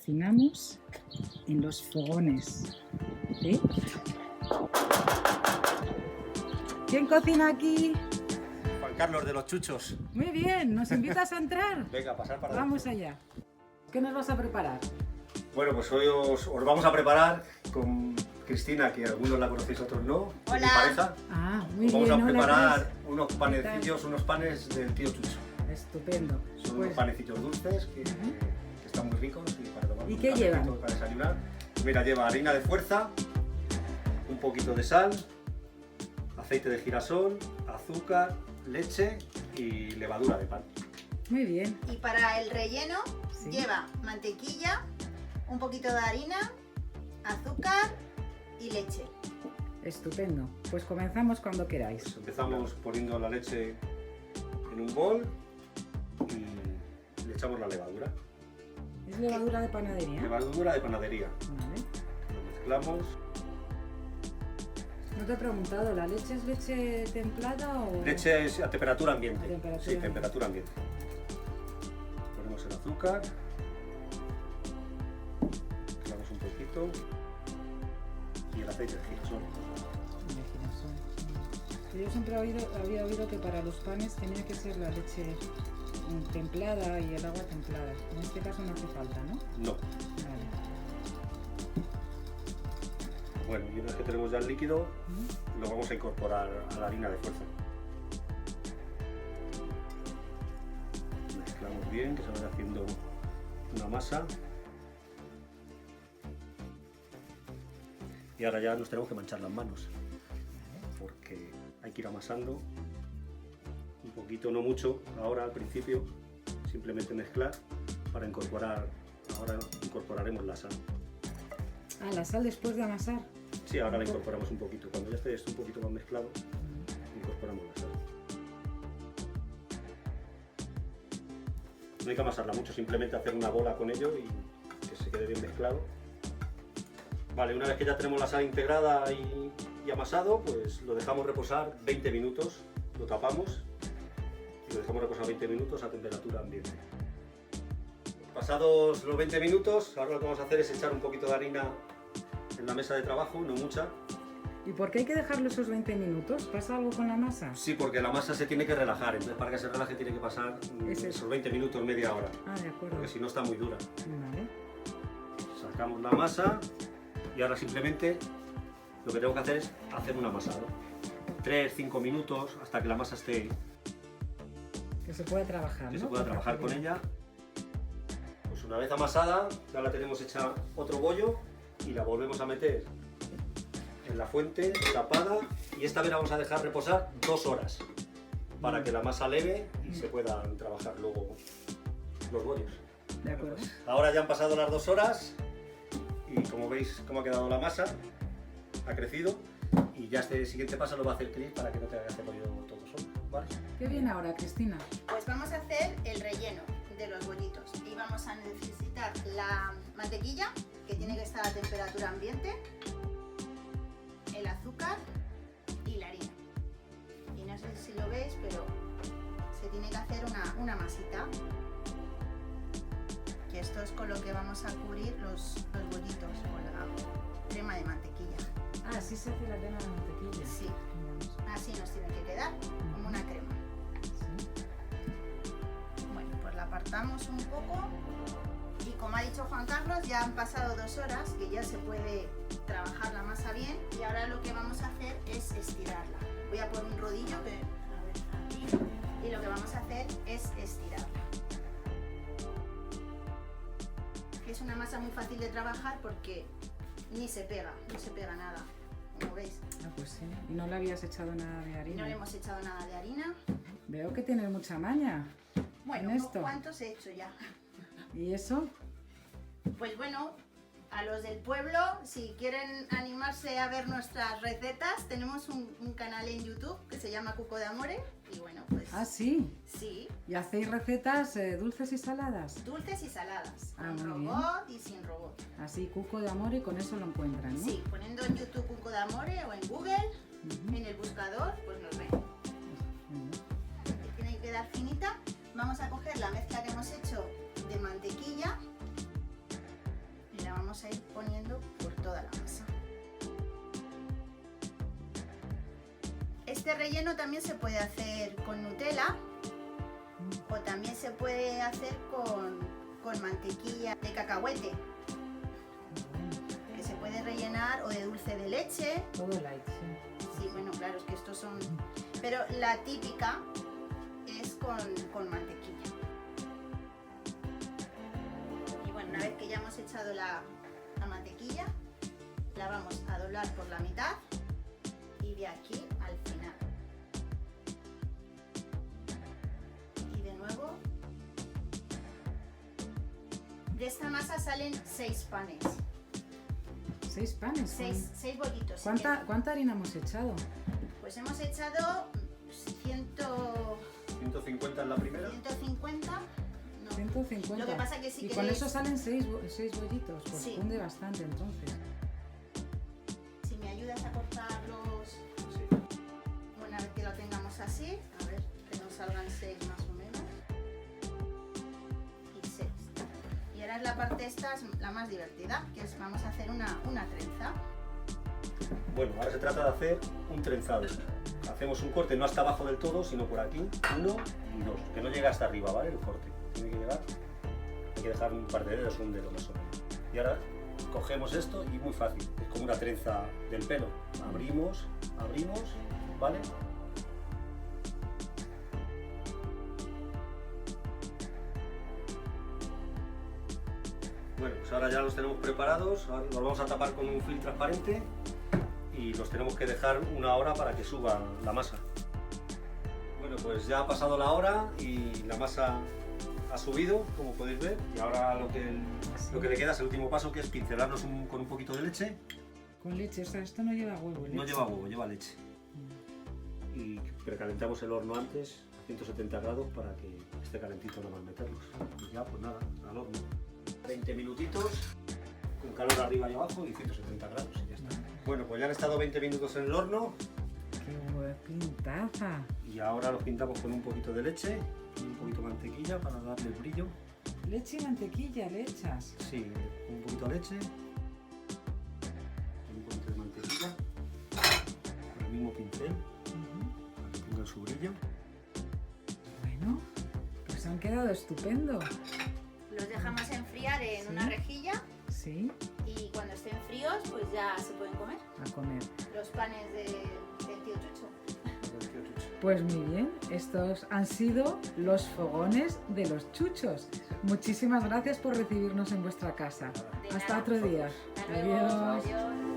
cocinamos en los fogones. ¿Sí? ¿Quién cocina aquí? Juan Carlos de los Chuchos. Muy bien, ¿nos invitas a entrar? Venga, pasar para Vamos allá. ¿Qué nos vas a preparar? Bueno, pues hoy os vamos a preparar con Cristina, que algunos la conocéis, otros no. Hola. Mi pareja. Ah, muy Os bien. vamos a hola, preparar Cris. unos panecillos, unos panes del tío Chucho. Estupendo. Son Pues, unos panecillos dulces que están muy ricos y para tomar ¿Y un qué cafecito llevan? para desayunar. Mira, lleva harina de fuerza, un poquito de sal, aceite de girasol, azúcar, leche y levadura de pan. muy bien. Y para el relleno Sí. lleva mantequilla, un poquito de harina, azúcar y leche. Estupendo. Pues comenzamos cuando queráis. Pues empezamos poniendo la leche en un bol y le echamos la levadura. ¿Es levadura de panadería? Levadura de panadería. Vale. Lo mezclamos. No te he preguntado, ¿la leche es leche templada o...? Leche es a temperatura ambiente. A temperatura Sí, ambiente. temperatura ambiente. Ponemos el azúcar. Mezclamos un poquito. Y el aceite de girasol. De girasol. Yo siempre había oído que para los panes tenía que ser la leche templada y el agua templada. En este caso no hace falta, ¿no? No. Vale. Bueno, y una vez que tenemos ya el líquido, lo vamos a incorporar a la harina de fuerza. Mezclamos bien, que se vaya haciendo una masa. Y ahora ya nos tenemos que manchar las manos, porque hay que ir amasando un poquito, no mucho, ahora al principio, simplemente mezclar para incorporar, ahora incorporaremos la sal. Ah, la sal después de amasar. Sí, ahora la incorporamos un poquito, cuando ya esté esto un poquito más mezclado, incorporamos la sal. No hay que amasarla mucho, simplemente hacer una bola con ello y que se quede bien mezclado. Vale, una vez que ya tenemos la sal integrada y amasado, pues lo dejamos reposar 20 minutos, lo tapamos y lo dejamos reposar 20 minutos a temperatura ambiente. Pasados los 20 minutos, ahora lo que vamos a hacer es echar un poquito de harina en la mesa de trabajo, no mucha. ¿Y por qué hay que dejarlo esos 20 minutos? ¿Pasa algo con la masa? Sí, porque la masa se tiene que relajar, entonces para que se relaje tiene que pasar esos 20 minutos, media hora, Ah, de acuerdo. porque si no está muy dura. Vale. Sacamos la masa y ahora simplemente lo que tengo que hacer es hacer un amasado. 3-5 minutos hasta que la masa esté, Que se pueda trabajar, que ¿no? se pueda trabajar con ella. Pues una vez amasada, ya la tenemos hecha otro bollo y la volvemos a meter en la fuente tapada y esta vez la vamos a dejar reposar 2 horas para que la masa leve y se puedan trabajar luego los bollos. De acuerdo. Ahora ya han pasado las 2 horas y como veis cómo ha quedado la masa, ha crecido y ya este siguiente paso lo va a hacer Cris para que no tenga que hacerlo yo todo solo, ¿vale? ¿Qué viene ahora, Cristina? Pues vamos a hacer el relleno de los bollitos y vamos a necesitar la mantequilla, que tiene que estar a temperatura ambiente, el azúcar y la harina. Y no sé si lo veis, pero se tiene que hacer una masita. Que esto es con lo que vamos a cubrir los bollitos, con la crema de mantequilla. Ah, sí se hace la crema de mantequilla. Sí, así nos tiene que quedar, como una crema. Bueno, pues la apartamos un poco y como ha dicho Juan Carlos, ya han pasado 2 horas que ya se puede trabajar la masa bien y ahora lo que vamos a hacer es estirarla. Voy a poner un rodillo que, a ver, aquí, y lo que vamos a hacer es estirarla. Es una masa muy fácil de trabajar porque ni se pega, no se pega nada, como veis. Ah, pues sí. ¿Y no le habías echado nada de Y harina? no le hemos echado nada de harina. Veo que tienes mucha maña. Bueno, ¿En unos esto? cuantos he hecho ya. ¿Y eso? Pues bueno, a los del pueblo, si quieren animarse a ver nuestras recetas, tenemos un canal en YouTube que se llama Cuco de Amore. Y bueno, pues Ah, sí. sí, ¿Y hacéis recetas dulces y saladas? dulces y saladas, Ah, con muy robot y sin robot. Así, Cuco de Amor y con eso lo encuentran, ¿no? Sí, poniendo en YouTube Cuco de Amore o en Google, Ujú. en el buscador, pues nos ven. Ujú. Que tiene que quedar finita. Vamos a coger la mezcla que hemos hecho de mantequilla vamos a ir poniendo por toda la masa. Este relleno también se puede hacer con Nutella o también se puede hacer con mantequilla de cacahuete, que se puede rellenar, o de dulce de leche. Todo light, sí. Sí, bueno, claro, es que estos son... Pero la típica es con mantequilla. Y bueno, una vez que ya hemos echado la mantequilla, la vamos a doblar por la mitad y de aquí al final. Y de nuevo, de esta masa salen 6 panes. 6 panes. 6 bollitos. ¿Cuánta harina hemos echado? Pues hemos echado 150 en la primera. 150. No. 150. Lo que pasa que si y queréis... con eso salen 6 bollitos, pues Sí. cunde bastante entonces. Si me ayudas a cortarlos, Sí. una vez que lo tengamos así, a ver, que nos salgan 6 más o menos. Y 6. Y ahora es la parte esta, es la más divertida, que es vamos a hacer una trenza. Bueno, ahora se trata de hacer un trenzado. Hacemos un corte no hasta abajo del todo, sino por aquí, 1 y 2, que no llegue hasta arriba, ¿vale? El corte. Tiene que llegar, hay que dejar un par de dedos, un dedo más o menos. Y ahora cogemos esto y muy fácil, es como una trenza del pelo. Abrimos, ¿vale? Bueno, pues ahora ya los tenemos preparados, ahora los vamos a tapar con un film transparente y los tenemos que dejar 1 hora para que suba la masa. Bueno, pues ya ha pasado la hora y la masa ha subido, como podéis ver, y ahora lo que le queda es el último paso, que es pincelarlos con un poquito de leche. Con leche, o sea, esto no lleva huevo. No leche. lleva huevo, lleva leche. Y precalentamos el horno antes, a 170 grados, para que esté calentito nada más meterlos. Y ya, pues nada, al horno. 20 minutitos, con calor arriba y abajo y 170 grados y ya está. Bueno, pues ya han estado 20 minutos en el horno. ¡Qué buena pintaza! Y ahora los pintamos con un poquito de leche y un poquito de mantequilla para darle el brillo. Leche y mantequilla le echas. Sí, un poquito de leche, un poquito de mantequilla, con el mismo pincel, para que tengan su brillo. Bueno, pues han quedado estupendo. Los dejamos enfriar en Sí. una rejilla Sí, y cuando estén fríos, pues ya se pueden comer. a comer. Los panes del tío Chucho. Pues muy bien, estos han sido los fogones de los chuchos. Muchísimas gracias por recibirnos en vuestra casa. De Hasta nada. otro día. Hasta luego. Adiós. Adiós.